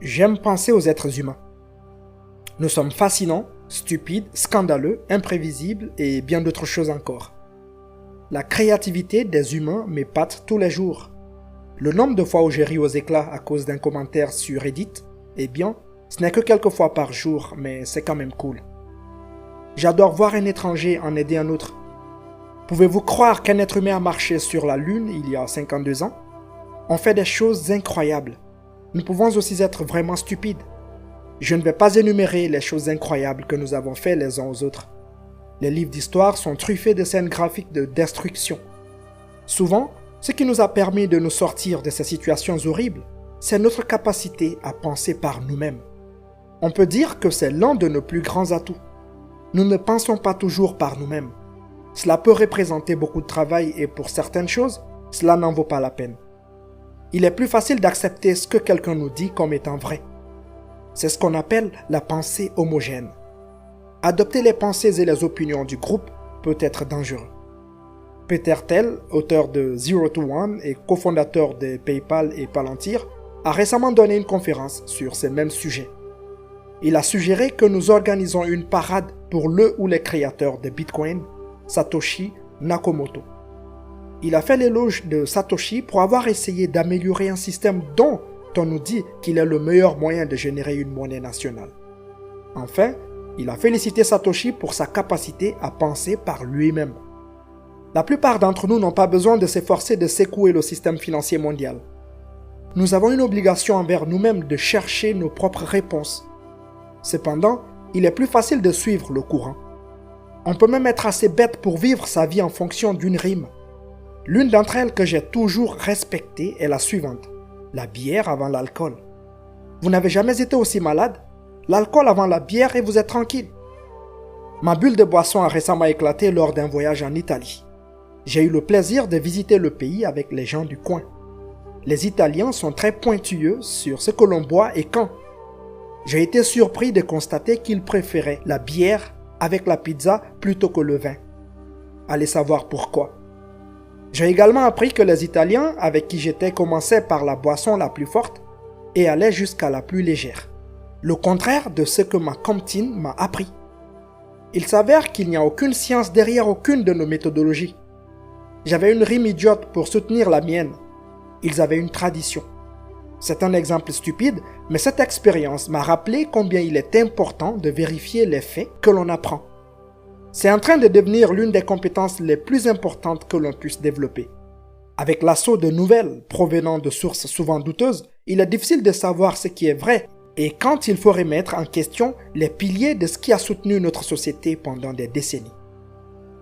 J'aime penser aux êtres humains. Nous sommes fascinants, stupides, scandaleux, imprévisibles et bien d'autres choses encore. La créativité des humains m'épate tous les jours. Le nombre de fois où j'ai ri aux éclats à cause d'un commentaire sur Reddit, eh bien, ce n'est que quelques fois par jour, mais c'est quand même cool. J'adore voir un étranger en aider un autre. Pouvez-vous croire qu'un être humain a marché sur la Lune il y a 52 ans? On fait des choses incroyables. Nous pouvons aussi être vraiment stupides. Je ne vais pas énumérer les choses incroyables que nous avons fait les uns aux autres. Les livres d'histoire sont truffés de scènes graphiques de destruction. Souvent, ce qui nous a permis de nous sortir de ces situations horribles, c'est notre capacité à penser par nous-mêmes. On peut dire que c'est l'un de nos plus grands atouts. Nous ne pensons pas toujours par nous-mêmes. Cela peut représenter beaucoup de travail et pour certaines choses, cela n'en vaut pas la peine. Il est plus facile d'accepter ce que quelqu'un nous dit comme étant vrai. C'est ce qu'on appelle la pensée homogène. Adopter les pensées et les opinions du groupe peut être dangereux. Peter Thiel, auteur de Zero to One et cofondateur de PayPal et Palantir, a récemment donné une conférence sur ces mêmes sujets. Il a suggéré que nous organisons une parade pour le ou les créateurs de Bitcoin, Satoshi Nakamoto. Il a fait l'éloge de Satoshi pour avoir essayé d'améliorer un système dont on nous dit qu'il est le meilleur moyen de générer une monnaie nationale. Enfin, il a félicité Satoshi pour sa capacité à penser par lui-même. La plupart d'entre nous n'ont pas besoin de s'efforcer de secouer le système financier mondial. Nous avons une obligation envers nous-mêmes de chercher nos propres réponses. Cependant, il est plus facile de suivre le courant. On peut même être assez bête pour vivre sa vie en fonction d'une rime. L'une d'entre elles que j'ai toujours respectée est la suivante: la bière avant l'alcool. Vous n'avez jamais été aussi malade? L'alcool avant la bière et vous êtes tranquille. Ma bulle de boisson a récemment éclaté lors d'un voyage en Italie. J'ai eu le plaisir de visiter le pays avec les gens du coin. Les Italiens sont très pointilleux sur ce que l'on boit et quand. J'ai été surpris de constater qu'ils préféraient la bière avec la pizza plutôt que le vin. Allez savoir pourquoi. J'ai également appris que les Italiens avec qui j'étais commençaient par la boisson la plus forte et allaient jusqu'à la plus légère. Le contraire de ce que ma comptine m'a appris. Il s'avère qu'il n'y a aucune science derrière aucune de nos méthodologies. J'avais une rime idiote pour soutenir la mienne. Ils avaient une tradition. C'est un exemple stupide, mais cette expérience m'a rappelé combien il est important de vérifier les faits que l'on apprend. C'est en train de devenir l'une des compétences les plus importantes que l'on puisse développer. Avec l'assaut de nouvelles provenant de sources souvent douteuses, il est difficile de savoir ce qui est vrai et quand il faut remettre en question les piliers de ce qui a soutenu notre société pendant des décennies.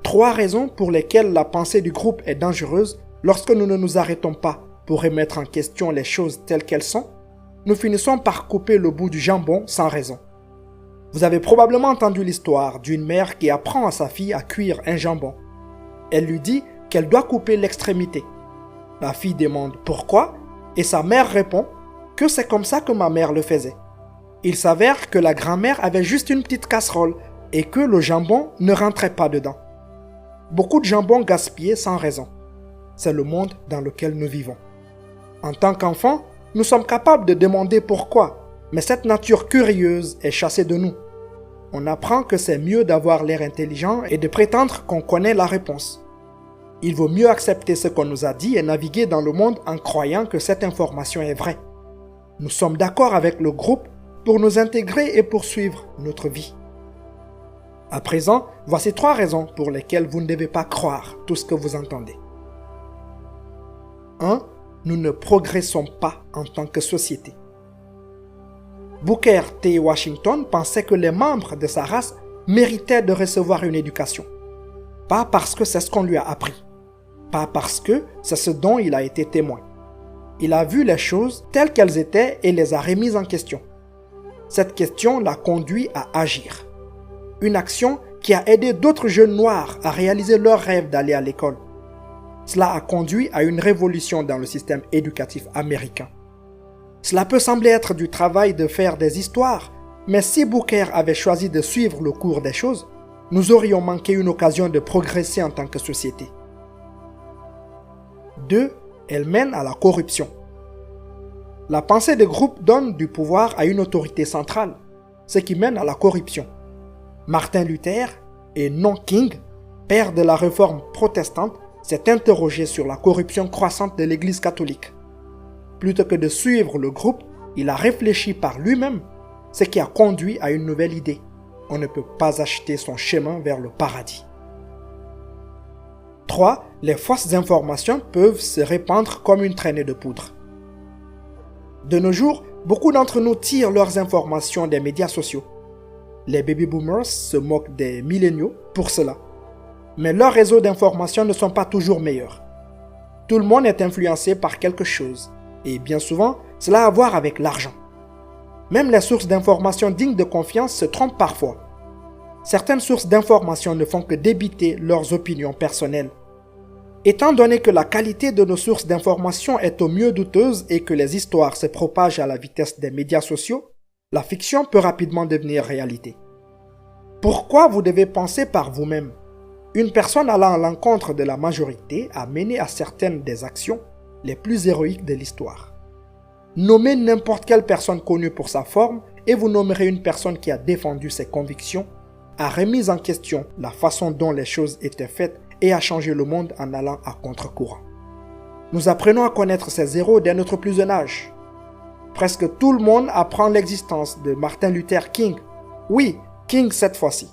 3 raisons pour lesquelles la pensée du groupe est dangereuse lorsque nous ne nous arrêtons pas pour remettre en question les choses telles qu'elles sont. Nous finissons par couper le bout du jambon sans raison. Vous avez probablement entendu l'histoire d'une mère qui apprend à sa fille à cuire un jambon. Elle lui dit qu'elle doit couper l'extrémité. La fille demande pourquoi et sa mère répond que c'est comme ça que ma mère le faisait. Il s'avère que la grand-mère avait juste une petite casserole et que le jambon ne rentrait pas dedans. Beaucoup de jambon gaspillé sans raison. C'est le monde dans lequel nous vivons. En tant qu'enfants, nous sommes capables de demander pourquoi, mais cette nature curieuse est chassée de nous. On apprend que c'est mieux d'avoir l'air intelligent et de prétendre qu'on connaît la réponse. Il vaut mieux accepter ce qu'on nous a dit et naviguer dans le monde en croyant que cette information est vraie. Nous sommes d'accord avec le groupe pour nous intégrer et poursuivre notre vie. À présent, voici 3 raisons pour lesquelles vous ne devez pas croire tout ce que vous entendez. 1. Nous ne progressons pas en tant que société. Booker T. Washington pensait que les membres de sa race méritaient de recevoir une éducation. Pas parce que c'est ce qu'on lui a appris. Pas parce que c'est ce dont il a été témoin. Il a vu les choses telles qu'elles étaient et les a remises en question. Cette question l'a conduit à agir. Une action qui a aidé d'autres jeunes noirs à réaliser leur rêve d'aller à l'école. Cela a conduit à une révolution dans le système éducatif américain. Cela peut sembler être du travail de faire des histoires, mais si Booker avait choisi de suivre le cours des choses, nous aurions manqué une occasion de progresser en tant que société. 2. Elle mène à la corruption. La pensée de groupe donne du pouvoir à une autorité centrale, ce qui mène à la corruption. Martin Luther, et non King, père de la réforme protestante, s'est interrogé sur la corruption croissante de l'Église catholique. Plutôt que de suivre le groupe, il a réfléchi par lui-même, ce qui a conduit à une nouvelle idée. On ne peut pas acheter son chemin vers le paradis. 3. Les fausses informations peuvent se répandre comme une traînée de poudre. De nos jours, beaucoup d'entre nous tirent leurs informations des médias sociaux. Les baby boomers se moquent des milléniaux pour cela. Mais leurs réseaux d'information ne sont pas toujours meilleurs. Tout le monde est influencé par quelque chose. Et bien souvent, cela a à voir avec l'argent. Même les sources d'informations dignes de confiance se trompent parfois. Certaines sources d'informations ne font que débiter leurs opinions personnelles. Étant donné que la qualité de nos sources d'information est au mieux douteuse et que les histoires se propagent à la vitesse des médias sociaux, la fiction peut rapidement devenir réalité. Pourquoi vous devez penser par vous-même? Une personne allant à l'encontre de la majorité a mené à certaines des actions les plus héroïques de l'histoire. Nommez n'importe quelle personne connue pour sa forme et vous nommerez une personne qui a défendu ses convictions, a remis en question la façon dont les choses étaient faites et a changé le monde en allant à contre-courant. Nous apprenons à connaître ces héros dès notre plus jeune âge. Presque tout le monde apprend l'existence de Martin Luther King. Oui, King cette fois-ci.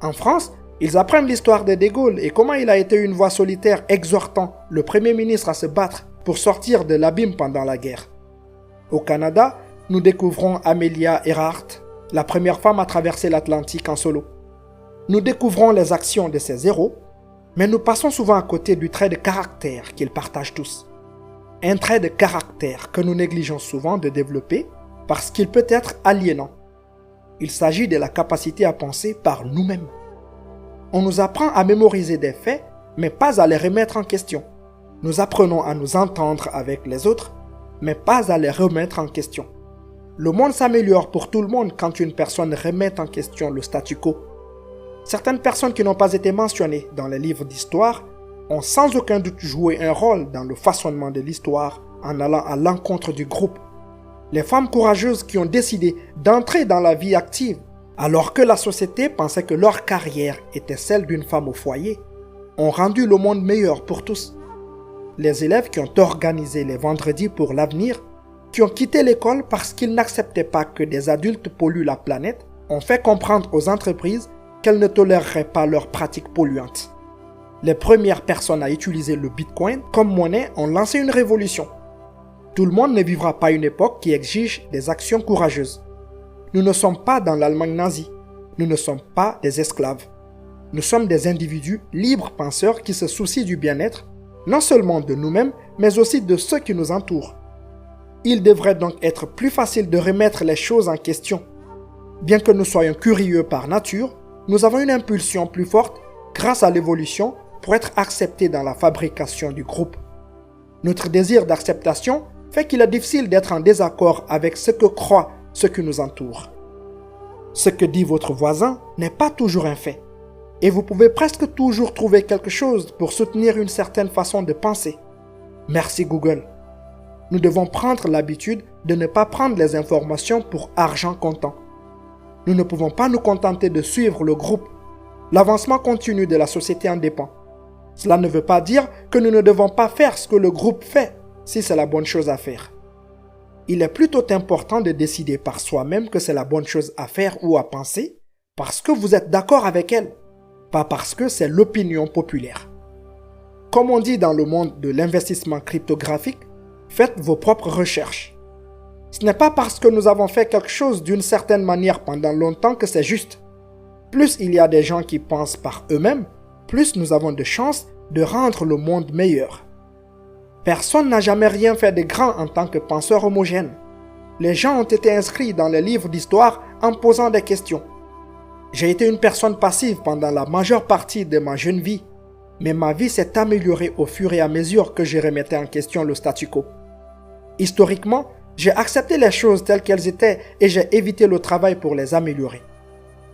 En France, ils apprennent l'histoire de De Gaulle et comment il a été une voix solitaire exhortant le Premier ministre à se battre pour sortir de l'abîme pendant la guerre. Au Canada, nous découvrons Amelia Earhart, la première femme à traverser l'Atlantique en solo. Nous découvrons les actions de ces héros, mais nous passons souvent à côté du trait de caractère qu'ils partagent tous. Un trait de caractère que nous négligeons souvent de développer parce qu'il peut être aliénant. Il s'agit de la capacité à penser par nous-mêmes. On nous apprend à mémoriser des faits, mais pas à les remettre en question. Nous apprenons à nous entendre avec les autres, mais pas à les remettre en question. Le monde s'améliore pour tout le monde quand une personne remet en question le statu quo. Certaines personnes qui n'ont pas été mentionnées dans les livres d'histoire ont sans aucun doute joué un rôle dans le façonnement de l'histoire en allant à l'encontre du groupe. Les femmes courageuses qui ont décidé d'entrer dans la vie active alors que la société pensait que leur carrière était celle d'une femme au foyer, ont rendu le monde meilleur pour tous. Les élèves qui ont organisé les vendredis pour l'avenir, qui ont quitté l'école parce qu'ils n'acceptaient pas que des adultes polluent la planète, ont fait comprendre aux entreprises qu'elles ne toléreraient pas leurs pratiques polluantes. Les premières personnes à utiliser le Bitcoin comme monnaie ont lancé une révolution. Tout le monde ne vivra pas une époque qui exige des actions courageuses. Nous ne sommes pas dans l'Allemagne nazie. Nous ne sommes pas des esclaves. Nous sommes des individus libres penseurs qui se soucient du bien-être, non seulement de nous-mêmes, mais aussi de ceux qui nous entourent. Il devrait donc être plus facile de remettre les choses en question. Bien que nous soyons curieux par nature, nous avons une impulsion plus forte grâce à l'évolution pour être acceptés dans la fabrication du groupe. Notre désir d'acceptation fait qu'il est difficile d'être en désaccord avec ce que croient ceux qui nous entourent. Ce que dit votre voisin n'est pas toujours un fait, et vous pouvez presque toujours trouver quelque chose pour soutenir une certaine façon de penser. Merci Google. Nous devons prendre l'habitude de ne pas prendre les informations pour argent comptant. Nous ne pouvons pas nous contenter de suivre le groupe. L'avancement continu de la société en dépend. Cela ne veut pas dire que nous ne devons pas faire ce que le groupe fait, si c'est la bonne chose à faire. Il est plutôt important de décider par soi-même que c'est la bonne chose à faire ou à penser, parce que vous êtes d'accord avec elle, pas parce que c'est l'opinion populaire. Comme on dit dans le monde de l'investissement cryptographique, faites vos propres recherches. Ce n'est pas parce que nous avons fait quelque chose d'une certaine manière pendant longtemps que c'est juste. Plus il y a des gens qui pensent par eux-mêmes, plus nous avons de chances de rendre le monde meilleur. Personne n'a jamais rien fait de grand en tant que penseur homogène. Les gens ont été inscrits dans les livres d'histoire en posant des questions. J'ai été une personne passive pendant la majeure partie de ma jeune vie, mais ma vie s'est améliorée au fur et à mesure que je remettais en question le statu quo. Historiquement, j'ai accepté les choses telles qu'elles étaient et j'ai évité le travail pour les améliorer.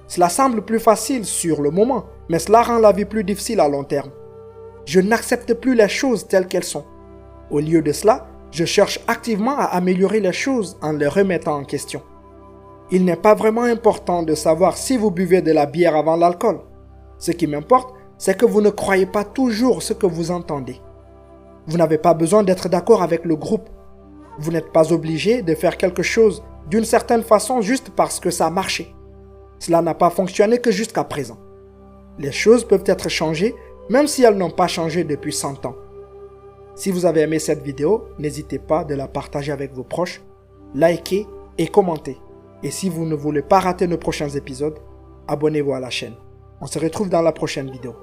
Cela semble plus facile sur le moment, mais cela rend la vie plus difficile à long terme. Je n'accepte plus les choses telles qu'elles sont. Au lieu de cela, Je cherche activement à améliorer les choses en les remettant en question. Il n'est pas vraiment important de savoir si vous buvez de la bière avant l'alcool. Ce qui m'importe, c'est que vous ne croyez pas toujours ce que vous entendez. Vous n'avez pas besoin d'être d'accord avec le groupe. Vous n'êtes pas obligé de faire quelque chose d'une certaine façon juste parce que ça a marché. Cela n'a pas fonctionné que jusqu'à présent. Les choses peuvent être changées même si elles n'ont pas changé depuis 100 ans. Si vous avez aimé cette vidéo, n'hésitez pas de la partager avec vos proches, likez et commentez. Et si vous ne voulez pas rater nos prochains épisodes, abonnez-vous à la chaîne. On se retrouve dans la prochaine vidéo.